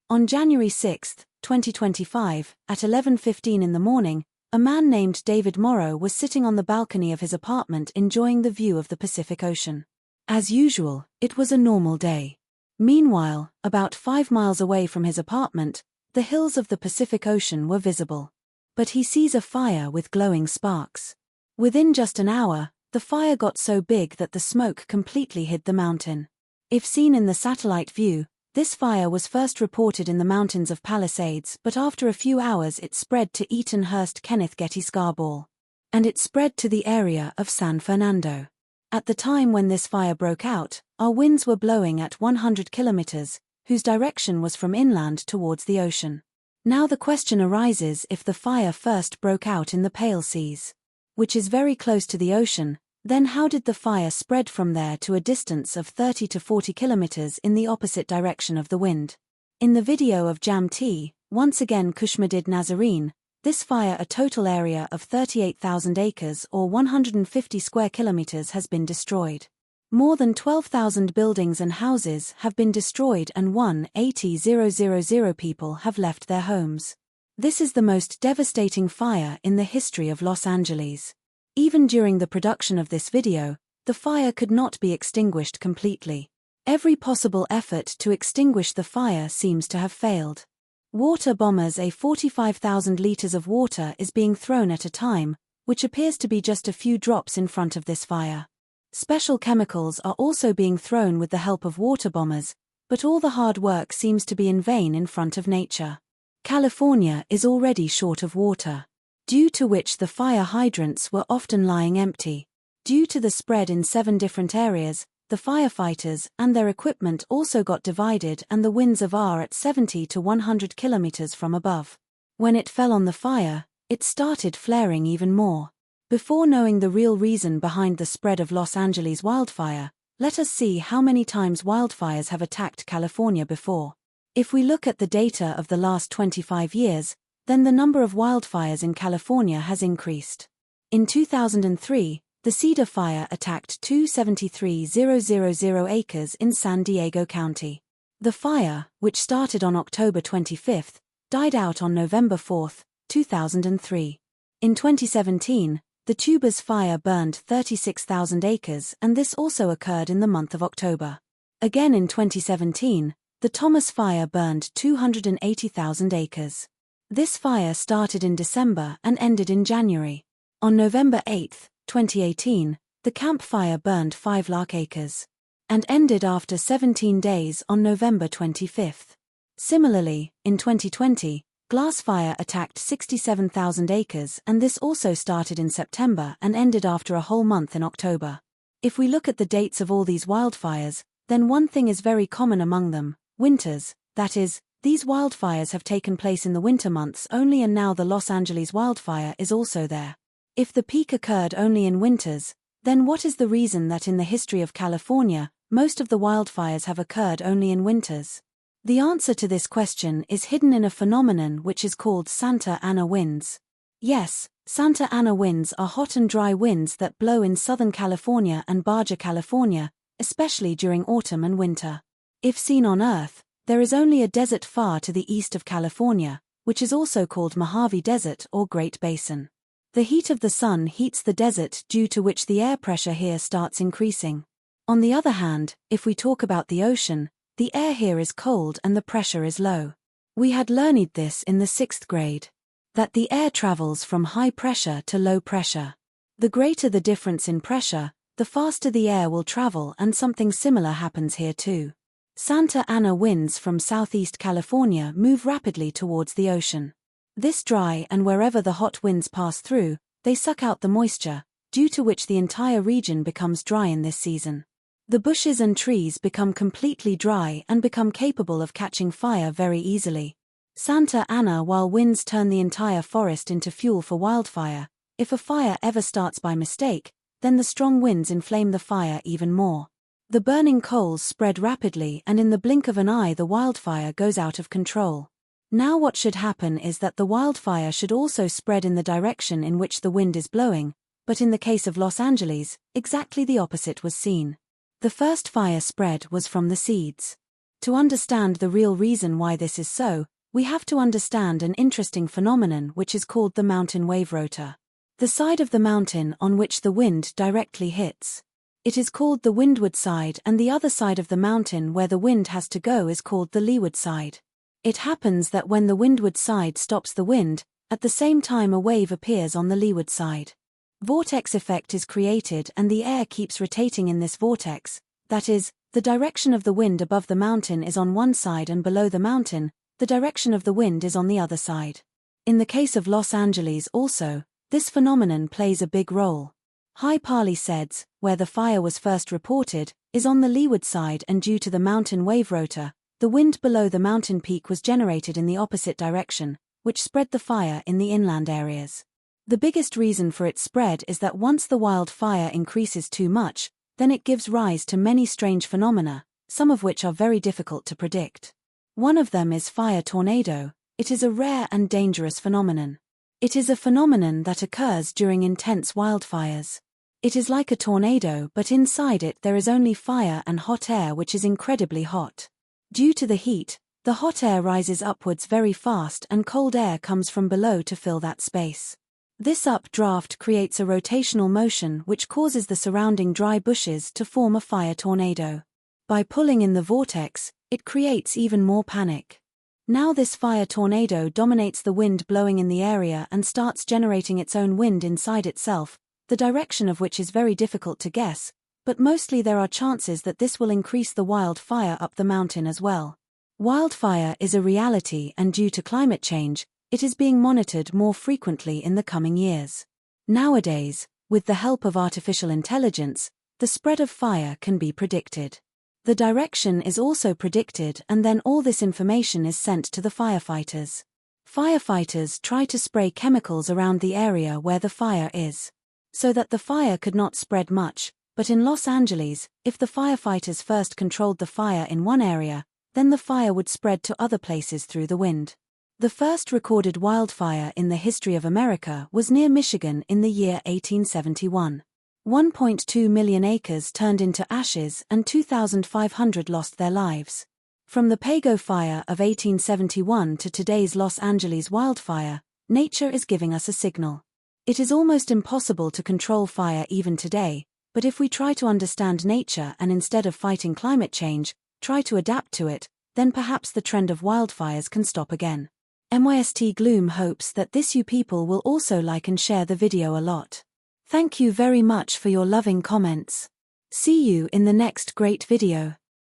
On January 6, 2025, at 11:15 in the morning, a man named David Morrow was sitting on the balcony of his apartment enjoying the view of the Pacific Ocean. As usual, it was a normal day. Meanwhile, about 5 miles away from his apartment, the hills of the Pacific Ocean were visible. But he sees a fire with glowing sparks. Within just an hour, the fire got so big that the smoke completely hid the mountain. If seen in the satellite view, this fire was first reported in the mountains of Palisades, but after a few hours it spread to Eaton, Hurst, Kenneth, Getty, Scarborough. And it spread to the area of San Fernando. At the time when this fire broke out, our winds were blowing at 100 kilometers, whose direction was from inland towards the ocean. Now the question arises, if the fire first broke out in the Palisades, which is very close to the ocean, then how did the fire spread from there to a distance of 30 to 40 kilometers in the opposite direction of the wind? In the video of Jam T, once again Khushmadid Nazarene, this fire, a total area of 38,000 acres or 150 square kilometers, has been destroyed. More than 12,000 buildings and houses have been destroyed and 180,000 people have left their homes. This is the most devastating fire in the history of Los Angeles. Even during the production of this video, the fire could not be extinguished completely. Every possible effort to extinguish the fire seems to have failed. Water bombers, 45,000 liters of water is being thrown at a time, which appears to be just a few drops in front of this fire. Special chemicals are also being thrown with the help of water bombers, but all the hard work seems to be in vain in front of nature. California is already short of water, due to which the fire hydrants were often lying empty. Due to the spread in 7 different areas, the firefighters and their equipment also got divided, and the winds are at 70 to 100 kilometers from above. When it fell on the fire, it started flaring even more. Before knowing the real reason behind the spread of Los Angeles wildfire, let us see how many times wildfires have attacked California before. If we look at the data of the last 25 years, then the number of wildfires in California has increased. In 2003, the Cedar Fire attacked 273,000 acres in San Diego County. The fire, which started on October 25, died out on November 4, 2003. In 2017, the Tubers Fire burned 36,000 acres, and this also occurred in the month of October. Again in 2017, the Thomas Fire burned 280,000 acres. This fire started in December and ended in January. On November 8, 2018, the Camp Fire burned 5 lakh acres and ended after 17 days on November 25. Similarly, in 2020, Glass Fire attacked 67,000 acres, and this also started in September and ended after a whole month in October. If we look at the dates of all these wildfires, then one thing is very common among them: winters. That is, these wildfires have taken place in the winter months only, and now the Los Angeles wildfire is also there. If the peak occurred only in winters, then what is the reason that in the history of California, most of the wildfires have occurred only in winters? The answer to this question is hidden in a phenomenon which is called Santa Ana winds. Yes, Santa Ana winds are hot and dry winds that blow in Southern California and Baja California, especially during autumn and winter. If seen on Earth, there is only a desert far to the east of California, which is also called Mojave Desert or Great Basin. The heat of the sun heats the desert, due to which the air pressure here starts increasing. On the other hand, if we talk about the ocean, the air here is cold and the pressure is low. We had learned this in the 6th grade. That the air travels from high pressure to low pressure. The greater the difference in pressure, the faster the air will travel, and something similar happens here too. Santa Ana winds from southeast California move rapidly towards the ocean. This dry, and wherever the hot winds pass through, they suck out the moisture, due to which the entire region becomes dry in this season. The bushes and trees become completely dry and become capable of catching fire very easily. Santa Ana while winds turn the entire forest into fuel for wildfire. If a fire ever starts by mistake, then the strong winds inflame the fire even more. The burning coals spread rapidly, and in the blink of an eye the wildfire goes out of control. Now what should happen is that the wildfire should also spread in the direction in which the wind is blowing, but in the case of Los Angeles, exactly the opposite was seen. The first fire spread was from the seeds. To understand the real reason why this is so, we have to understand an interesting phenomenon which is called the mountain wave rotor. The side of the mountain on which the wind directly hits. It is called the windward side, and the other side of the mountain where the wind has to go is called the leeward side. It happens that when the windward side stops the wind, at the same time a wave appears on the leeward side. Vortex effect is created and the air keeps rotating in this vortex, that is, the direction of the wind above the mountain is on one side and below the mountain, the direction of the wind is on the other side. In the case of Los Angeles also, this phenomenon plays a big role. High Palisades, where the fire was first reported, is on the leeward side, and due to the mountain wave rotor, the wind below the mountain peak was generated in the opposite direction, which spread the fire in the inland areas. The biggest reason for its spread is that once the wildfire increases too much, then it gives rise to many strange phenomena, some of which are very difficult to predict. One of them is fire tornado. It is a rare and dangerous phenomenon. It is a phenomenon that occurs during intense wildfires. It is like a tornado, but inside it there is only fire and hot air, which is incredibly hot. Due to the heat, the hot air rises upwards very fast and cold air comes from below to fill that space. This updraft creates a rotational motion which causes the surrounding dry bushes to form a fire tornado. By pulling in the vortex, it creates even more panic. Now this fire tornado dominates the wind blowing in the area and starts generating its own wind inside itself, the direction of which is very difficult to guess, but mostly there are chances that this will increase the wildfire up the mountain as well. Wildfire is a reality, and due to climate change, it is being monitored more frequently in the coming years. Nowadays, with the help of artificial intelligence, the spread of fire can be predicted. The direction is also predicted, and then all this information is sent to the firefighters. Firefighters try to spray chemicals around the area where the fire is, so that the fire could not spread much, but in Los Angeles, if the firefighters first controlled the fire in one area, then the fire would spread to other places through the wind. The first recorded wildfire in the history of America was near Michigan in the year 1871. 1.2 million acres turned into ashes and 2,500 lost their lives. From the Pago fire of 1871 to today's Los Angeles wildfire, nature is giving us a signal. It is almost impossible to control fire even today, but if we try to understand nature and instead of fighting climate change, try to adapt to it, then perhaps the trend of wildfires can stop again. Myst Gloom hopes that this you people will also like and share the video a lot. Thank you very much for your loving comments. See you in the next great video.